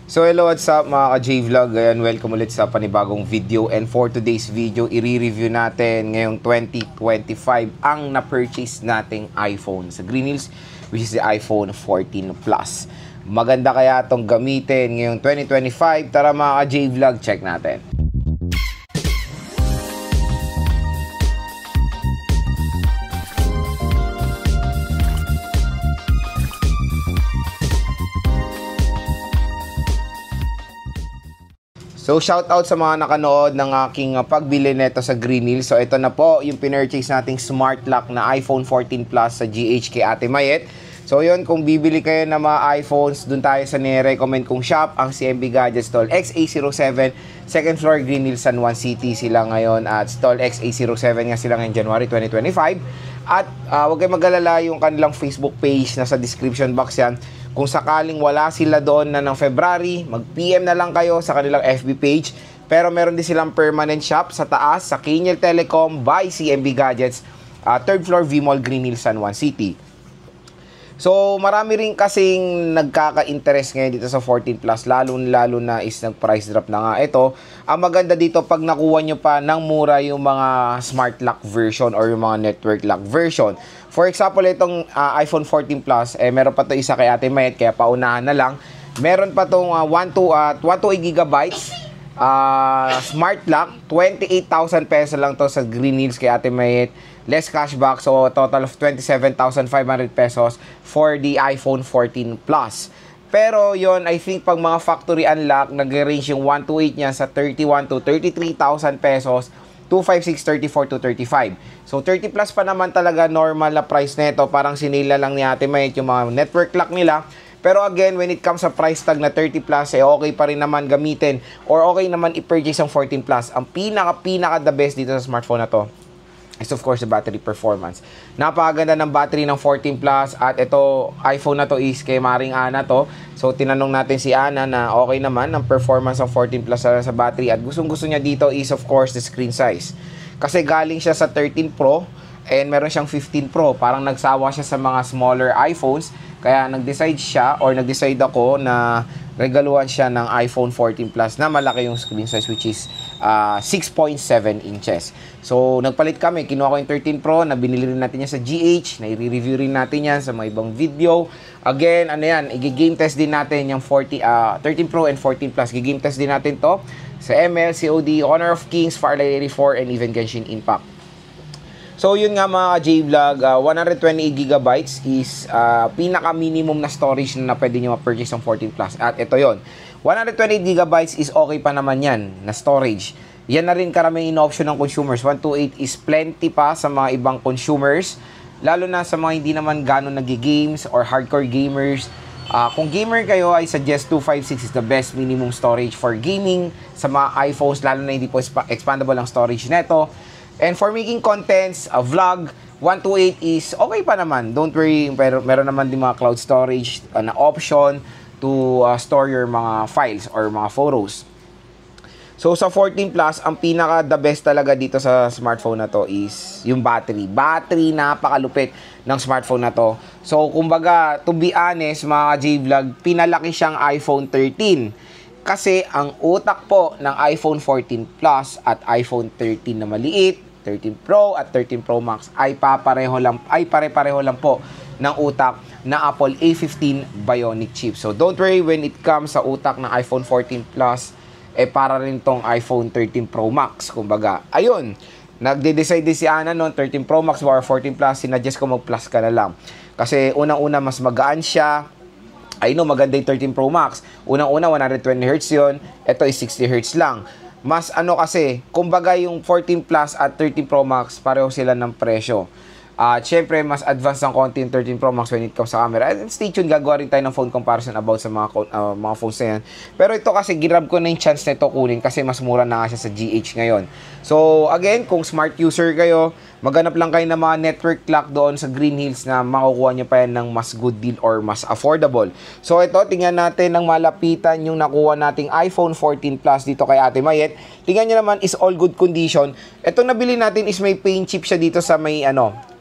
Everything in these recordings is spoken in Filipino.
So hello, what's up mga ka-J-Vlog? Ayan, welcome ulit sa panibagong video. And for today's video, i-review natin ngayong 2025 ang na-purchase nating iPhone sa Green Hills, which is the iPhone 14 Plus. Maganda kaya itong gamitin ngayong 2025? Tara mga ka-J-Vlog, check natin. So, shout out sa mga nakanood ng aking pagbili nito sa Green Hills. So, ito na po yung pinurchase nating smart lock na iPhone 14 Plus sa GH kay Ate Mayet. So, yun, kung bibili kayo ng mga iPhones, dun tayo sa nire-recommend kong shop, ang CMB Gadget Stall XA07, second floor, Green Hills, San Juan City sila ngayon. At Stall XA07 nga sila ngayon, January 2025. At huwag kayo mag-alala, yung kanilang Facebook page, nasa description box yan. Kung sakaling wala sila doon na ng February, mag-PM na lang kayo sa kanilang FB page. Pero meron din silang permanent shop sa taas, sa Kiniel Telecom by CMB Gadgets, third floor, V-Mall, Green Hills, San Juan City. So, marami rin kasing nagkaka-interest ngayon dito sa 14 Plus, lalo na is nag-price drop na nga. Ito, ang maganda dito, pag nakuha nyo pa ng mura yung mga smart lock version or yung mga network lock version. For example, itong iPhone 14 Plus, meron pa to isa kay Ate Mayet, kaya paunahan na lang. Meron pa tong 128 GB smart lock, 28,000 pesos lang to sa Green Hills kay Ate Mayet. Less cashback, so total of 27,500 pesos for the iPhone 14 Plus. Pero yon, I think pag mga factory unlock, nag-range yung 128 niya sa 31 to 33,000 pesos, 256, 34 to 35. So 30 plus pa naman talaga normal na price nito. Parang sinila lang ni Ate Mayet yung mga network lock nila. Pero again, when it comes sa price tag na 30 plus, okay pa rin naman gamitin or okay naman i-purchase ang 14 plus. Ang pinaka the best dito sa smartphone na to is of course the battery performance. Napakaganda ng battery ng 14 Plus at ito iPhone na to is kay Maring Ana to. So tinanong natin si Ana na okay naman ang performance ng 14 Plus sa battery at gustong-gusto niya dito is of course the screen size. Kasi galing siya sa 13 Pro and meron siyang 15 Pro. Parang nagsawa siya sa mga smaller iPhones kaya nag-decide ako na regaluhan siya ng iPhone 14 Plus na malaki yung screen size which is 6.7 inches. So, nagpalit kami. Kinuha ko yung 13 Pro na binili rin natin yan sa GH. Na-review rin natin yan sa mga ibang video. Again, ano yan, i-game test din natin yung 13 Pro and 14 Plus. I-game test din natin to sa ML, COD, Honor of Kings, Farlight 84, and even Genshin Impact. So, yun nga mga J-Vlog, 128 GB is pinaka-minimum na storage na pwede nyo ma-purchase ng 14 Plus. At ito yon, 128 GB is okay pa naman yan na storage. Yan na rin karaming in-option ng consumers. 128 is plenty pa sa mga ibang consumers. Lalo na sa mga hindi naman gano'n nag-games or hardcore gamers. Kung gamer kayo, I suggest 256 is the best minimum storage for gaming sa mga iPhones. Lalo na hindi po expandable ang storage neto. And for making contents, a vlog, 128 is okay pa naman. Don't worry, pero meron naman din mga cloud storage na option to store your mga files or mga photos. So sa 14 Plus, ang pinaka the best talaga dito sa smartphone na to is yung battery. Battery, napakalupit ng smartphone na to. So kumbaga, to be honest mga J-Vlog, pinalaki siyang iPhone 13. Kasi ang utak po ng iPhone 14 Plus at iPhone 13 na maliit, 13 Pro at 13 Pro Max ay pare-pareho lang po ng utak na Apple A15 Bionic chip. So don't worry when it comes sa utak ng iPhone 14 Plus, para rin tong iPhone 13 Pro Max. Kumbaga, ayun, nagde-decide din si Ana noon, 13 Pro Max or 14 Plus, sinadjust ko mag-plus ka na lang. Kasi unang-una mas magaan siya. I know, maganda yung 13 Pro Max. Unang-una, 120Hz yun. Ito is 60Hz lang. Mas kasi, kumbaga yung 14 Plus at 13 Pro Max, pareho sila ng presyo. Siyempre, mas advanced ng konti yung 13 Pro Max when it comes sa camera. And stay tuned, gagawa rin tayo ng phone comparison about sa mga phones na yan. Pero ito kasi, ginrab ko na yung chance na ito kunin kasi mas mura na nga siya sa GH ngayon. So, again, kung smart user kayo, maghanap lang kayo ng mga network lock doon sa Green Hills na makukuha nyo pa yan ng mas good deal or mas affordable. So, ito, tingnan natin ng malapitan yung nakuha nating iPhone 14 Plus dito kay Ate Mayet. Tingnan nyo naman, is all good condition. Itong nabili natin is may paint chip siya dito sa may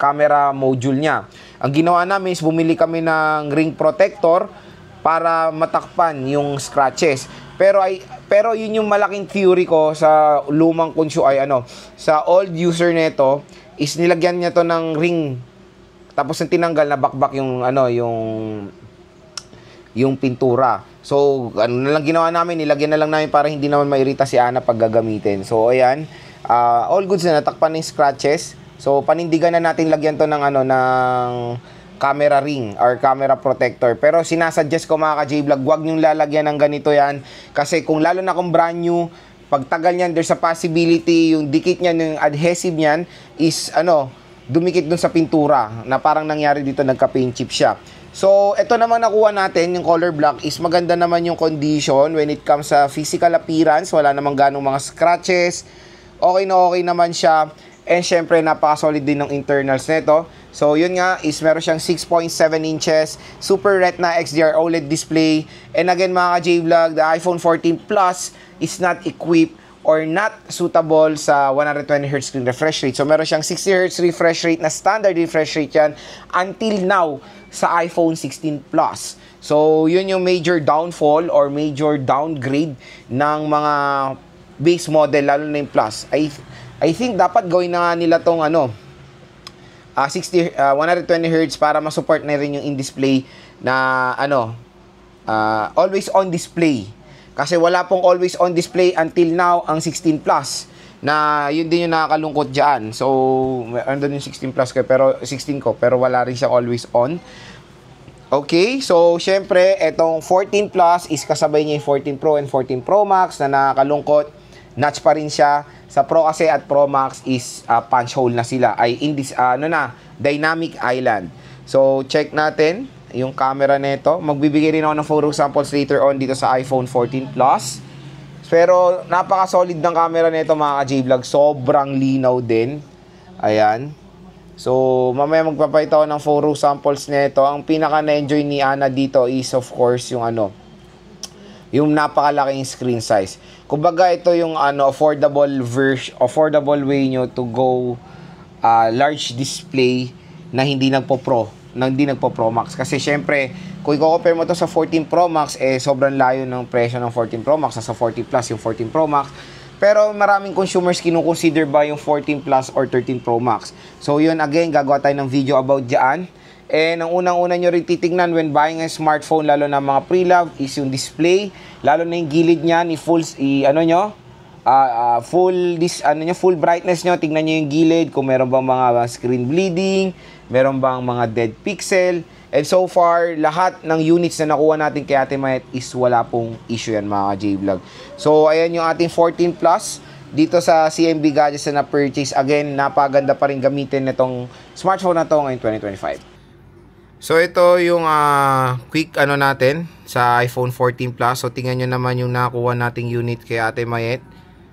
camera module niya. Ang ginawa namin is bumili kami ng ring protector para matakpan yung scratches. Pero yun yung malaking theory ko sa lumang sa old user nito is nilagyan niya to ng ring. Tapos yung tinanggal na bakbak yung pintura. So, ano na lang ginawa namin, nilagyan na lang namin para hindi naman mairita si Ana pag gagamitin. So, ayan, all goods na, natakpan ng scratches. So, panindigan na natin lagyan to ng camera ring or camera protector. Pero sinasuggest ko mga ka-J-Vlog, huwag nyong lalagyan ng ganito yan. Kasi kung lalo na kung brand new, pagtagal niyan, there's a possibility yung dikit niyan, yung adhesive niyan is dumikit dun sa pintura na parang nangyari dito, nagka-paint chip siya. So, ito naman nakuha natin, yung color black is maganda naman yung condition when it comes sa physical appearance. Wala namang ganong mga scratches. Okay na okay naman siya. And syempre, napaka-solid din ng internals nito. So, yun nga, is meron siyang 6.7 inches, Super Retina XDR OLED display. And again, mga ka-J-Vlog, the iPhone 14 Plus is not equipped or not suitable sa 120Hz screen refresh rate. So, meron siyang 60Hz refresh rate na standard refresh rate yan until now sa iPhone 16 Plus. So, yun yung major downfall or major downgrade ng mga base model, lalo na yung Plus. I think dapat gawin na nila tong 120Hz para ma-support na rin yung in-display na always on display. Kasi wala pong always on display until now ang 16 Plus. Na yun din yung nakakalungkot dyan. So, andun yung 16 Plus ko, pero 16 ko, pero wala rin siya always on. Okay, so syempre, etong 14 Plus is kasabay niya yung 14 Pro and 14 Pro Max na nakakalungkot. Notch pa rin siya. Sa Pro kasi at Pro Max is punch hole na sila. Ay in this, dynamic island. So, check natin yung camera nito. Magbibigay rin ako ng photo samples later on dito sa iPhone 14 Plus. Pero, napaka-solid ng camera nito mga ka-J-Vlog. Sobrang linaw din. Ayan. So, mamaya magpapakita ako ng photo samples nito. Ang pinaka-na-enjoy ni Ana dito is of course yung yung napakalaking screen size. Kumbaga ito yung affordable way nyo to go large display na hindi nagpo-Pro Max. Kasi syempre, kung i-compare mo to sa 14 Pro Max, sobrang layo ng presyo ng 14 Pro Max. Sa 40 Plus yung 14 Pro Max. Pero maraming consumers kinukonsider ba yung 14 Plus or 13 Pro Max. So yun, again, gagawa tayo ng video about dyan. And ang unang-una nyo rin titignan when buying a smartphone, lalo na mga pre-love, is yung display. Lalo na yung gilid niya, full brightness nyo. Tingnan nyo yung gilid, kung meron bang mga screen bleeding, meron bang mga dead pixel. And so far, lahat ng units na nakuha natin kay Ate Mayet is wala pong issue yan mga J-Vlog. So, ayan yung ating 14 Plus. Dito sa CMB Gadgets na na-purchase. Again, napaganda pa rin gamitin nitong smartphone na to ngayong 2025. So ito yung quick natin sa iPhone 14 Plus. So tingnan nyo naman yung nakuha nating unit kay Ate Mayet.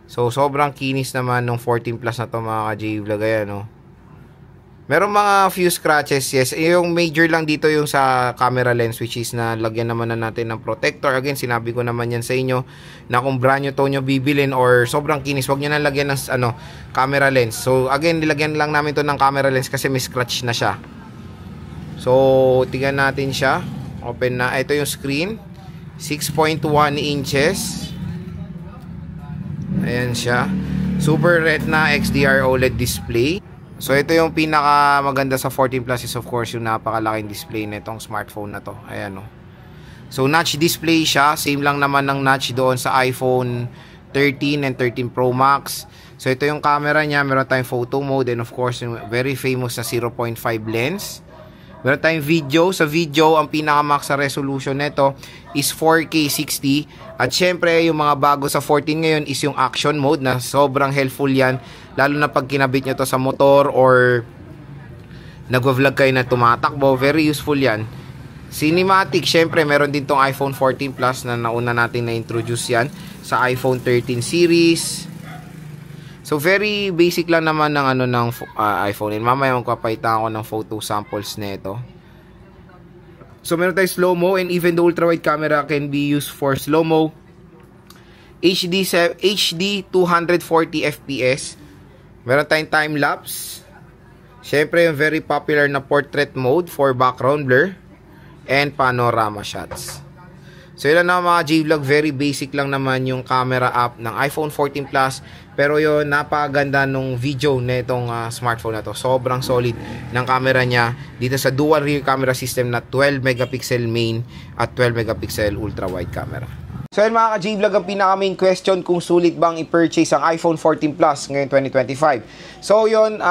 So sobrang kinis naman ng 14 Plus na to mga ka-J-Vlog. Ayan, meron mga few scratches, yes. Yung major lang dito yung sa camera lens, which is na lagyan naman na natin ng protector. Again, sinabi ko naman yan sa inyo na kung brand new to nyo bibilin or sobrang kinis, wag nyo na lagyan ng camera lens. So again, nilagyan lang namin to ng camera lens kasi may scratch na siya. So, tingnan natin siya. Open na. Ito yung screen. 6.1 inches. Ayan siya. Super Retina XDR OLED display. So, ito yung pinaka maganda sa 14 Plus is of course yung napakalaking display na itong smartphone na to. Ayan So, notch display siya. Same lang naman ng notch doon sa iPhone 13 and 13 Pro Max. So, ito yung camera niya. Meron tayong photo mode and of course yung very famous na 0.5 lens. Meron tayong video. Sa video, ang pinaka-max sa resolution nito is 4K 60. At syempre, yung mga bago sa 14 ngayon is yung action mode na sobrang helpful yan. Lalo na pag kinabit nyo to sa motor or nagwa-vlog kayo na tumatakbo. Very useful yan. Cinematic, syempre, meron din tong iPhone 14 Plus na nauna natin na-introduce yan sa iPhone 13 series. So, very basic lang naman ng iPhone. And mamaya magpapakita ako ng photo samples nito. So, meron tayong slow-mo and even the ultra-wide camera can be used for slow-mo. HD 240 FPS. Meron tayong time-lapse. Siyempre, yung very popular na portrait mode for background blur. And panorama shots. So yun lang mga J-Vlog, very basic lang naman yung camera app ng iPhone 14 Plus. Pero yun, napakaganda nung video na itong smartphone na to. Sobrang solid ng camera niya dito sa dual rear camera system na 12 megapixel main at 12 megapixel ultra wide camera. So yun mga ka-J-Vlog, ang pinaka main question kung sulit bang i-purchase ang iPhone 14 Plus ngayon 2025. So yun,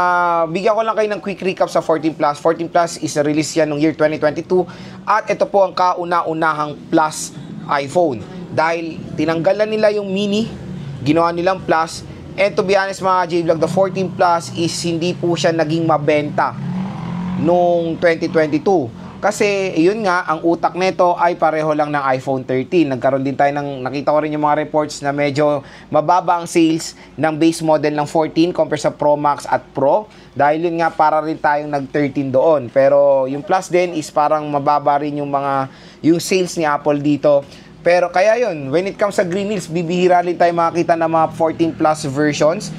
bigyan ko lang kayo ng quick recap sa 14 Plus. 14 Plus is release yan noong year 2022 at ito po ang kauna-unahang Plus iPhone. Dahil tinanggalan nila yung mini, ginawa nilang Plus, and to be honest mga ka-J-Vlog, the 14 Plus is hindi po siya naging mabenta noong 2022. Kasi, yun nga, ang utak nito ay pareho lang ng iPhone 13. Nagkaroon din tayo nakita ko rin yung mga reports na medyo mababa ang sales ng base model ng 14 compare sa Pro Max at Pro. Dahil yun nga, para rin tayong nag-13 doon. Pero, yung Plus din is parang mababa rin yung sales ni Apple dito. Pero, kaya yun, when it comes sa Green Hills, bibihira rin tayo makakita ng mga 14 Plus versions.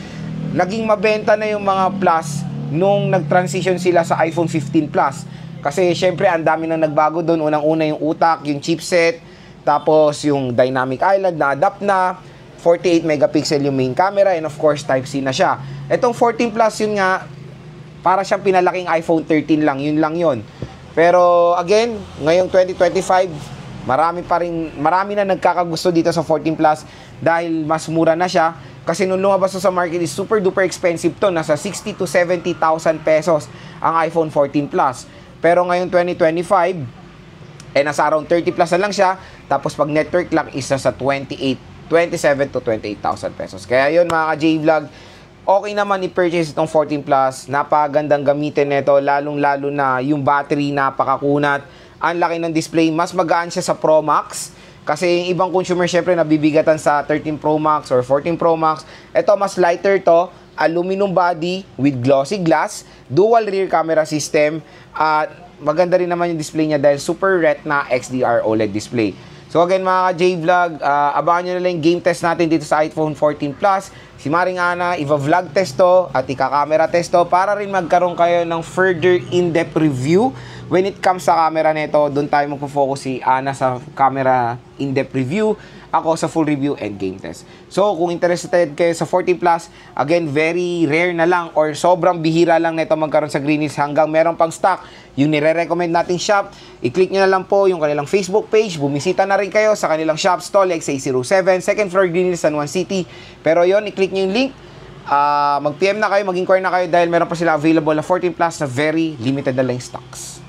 Naging mabenta na yung mga Plus nung nag-transition sila sa iPhone 15 Plus. Kasi syempre ang dami nang nagbago doon. Unang-una yung utak, yung chipset, tapos yung dynamic island na adapt na, 48 megapixel yung main camera, and of course Type-C na siya. Itong 14 Plus yun nga, para siyang pinalaking iPhone 13 lang, yun. Pero again, ngayong 2025, marami na nagkakagusto dito sa 14 Plus dahil mas mura na siya. Kasi nung lumabas sa market is super duper expensive to, nasa 60 to 70,000 pesos ang iPhone 14 Plus. Pero ngayon 2025, nasa around 30 plus na lang siya. Tapos pag network lang, isa sa 27 to 28,000 pesos. Kaya yun mga ka-J-Vlog, okay naman i-purchase itong 14 Plus. Napakagandang gamitin nito, lalong-lalo na yung battery napakakunat. Ang laki ng display, mas magaan siya sa Pro Max. Kasi yung ibang consumer syempre nabibigatan sa 13 Pro Max or 14 Pro Max. Ito mas lighter to. Aluminum body with glossy glass, dual rear camera system, at maganda rin naman yung display niya dahil Super Retina XDR OLED display. So again mga ka-J-Vlog, abangan nyo na lang yung game test natin dito sa iPhone 14 Plus. Si Maring Ana, iva-vlog test to at ika-camera test to para rin magkaroon kayo ng further in-depth review. When it comes sa camera nito, doon tayo magpo-focus si Ana sa camera in-depth review, ako sa full review and game test. So, kung interested kayo sa 14 Plus, again, very rare na lang or sobrang bihira lang na ito magkaroon sa Green Hills hanggang meron pang stock. Yung nire-recommend nating shop, i-click nyo na lang po yung kanilang Facebook page. Bumisita na rin kayo sa kanilang shop stall, XA07, second floor Green Hills, San Juan City. Pero yon, i-click nyo yung link. Mag-PM na kayo, mag-inquire na kayo dahil meron pa sila available na 14 Plus na very limited na lang stocks.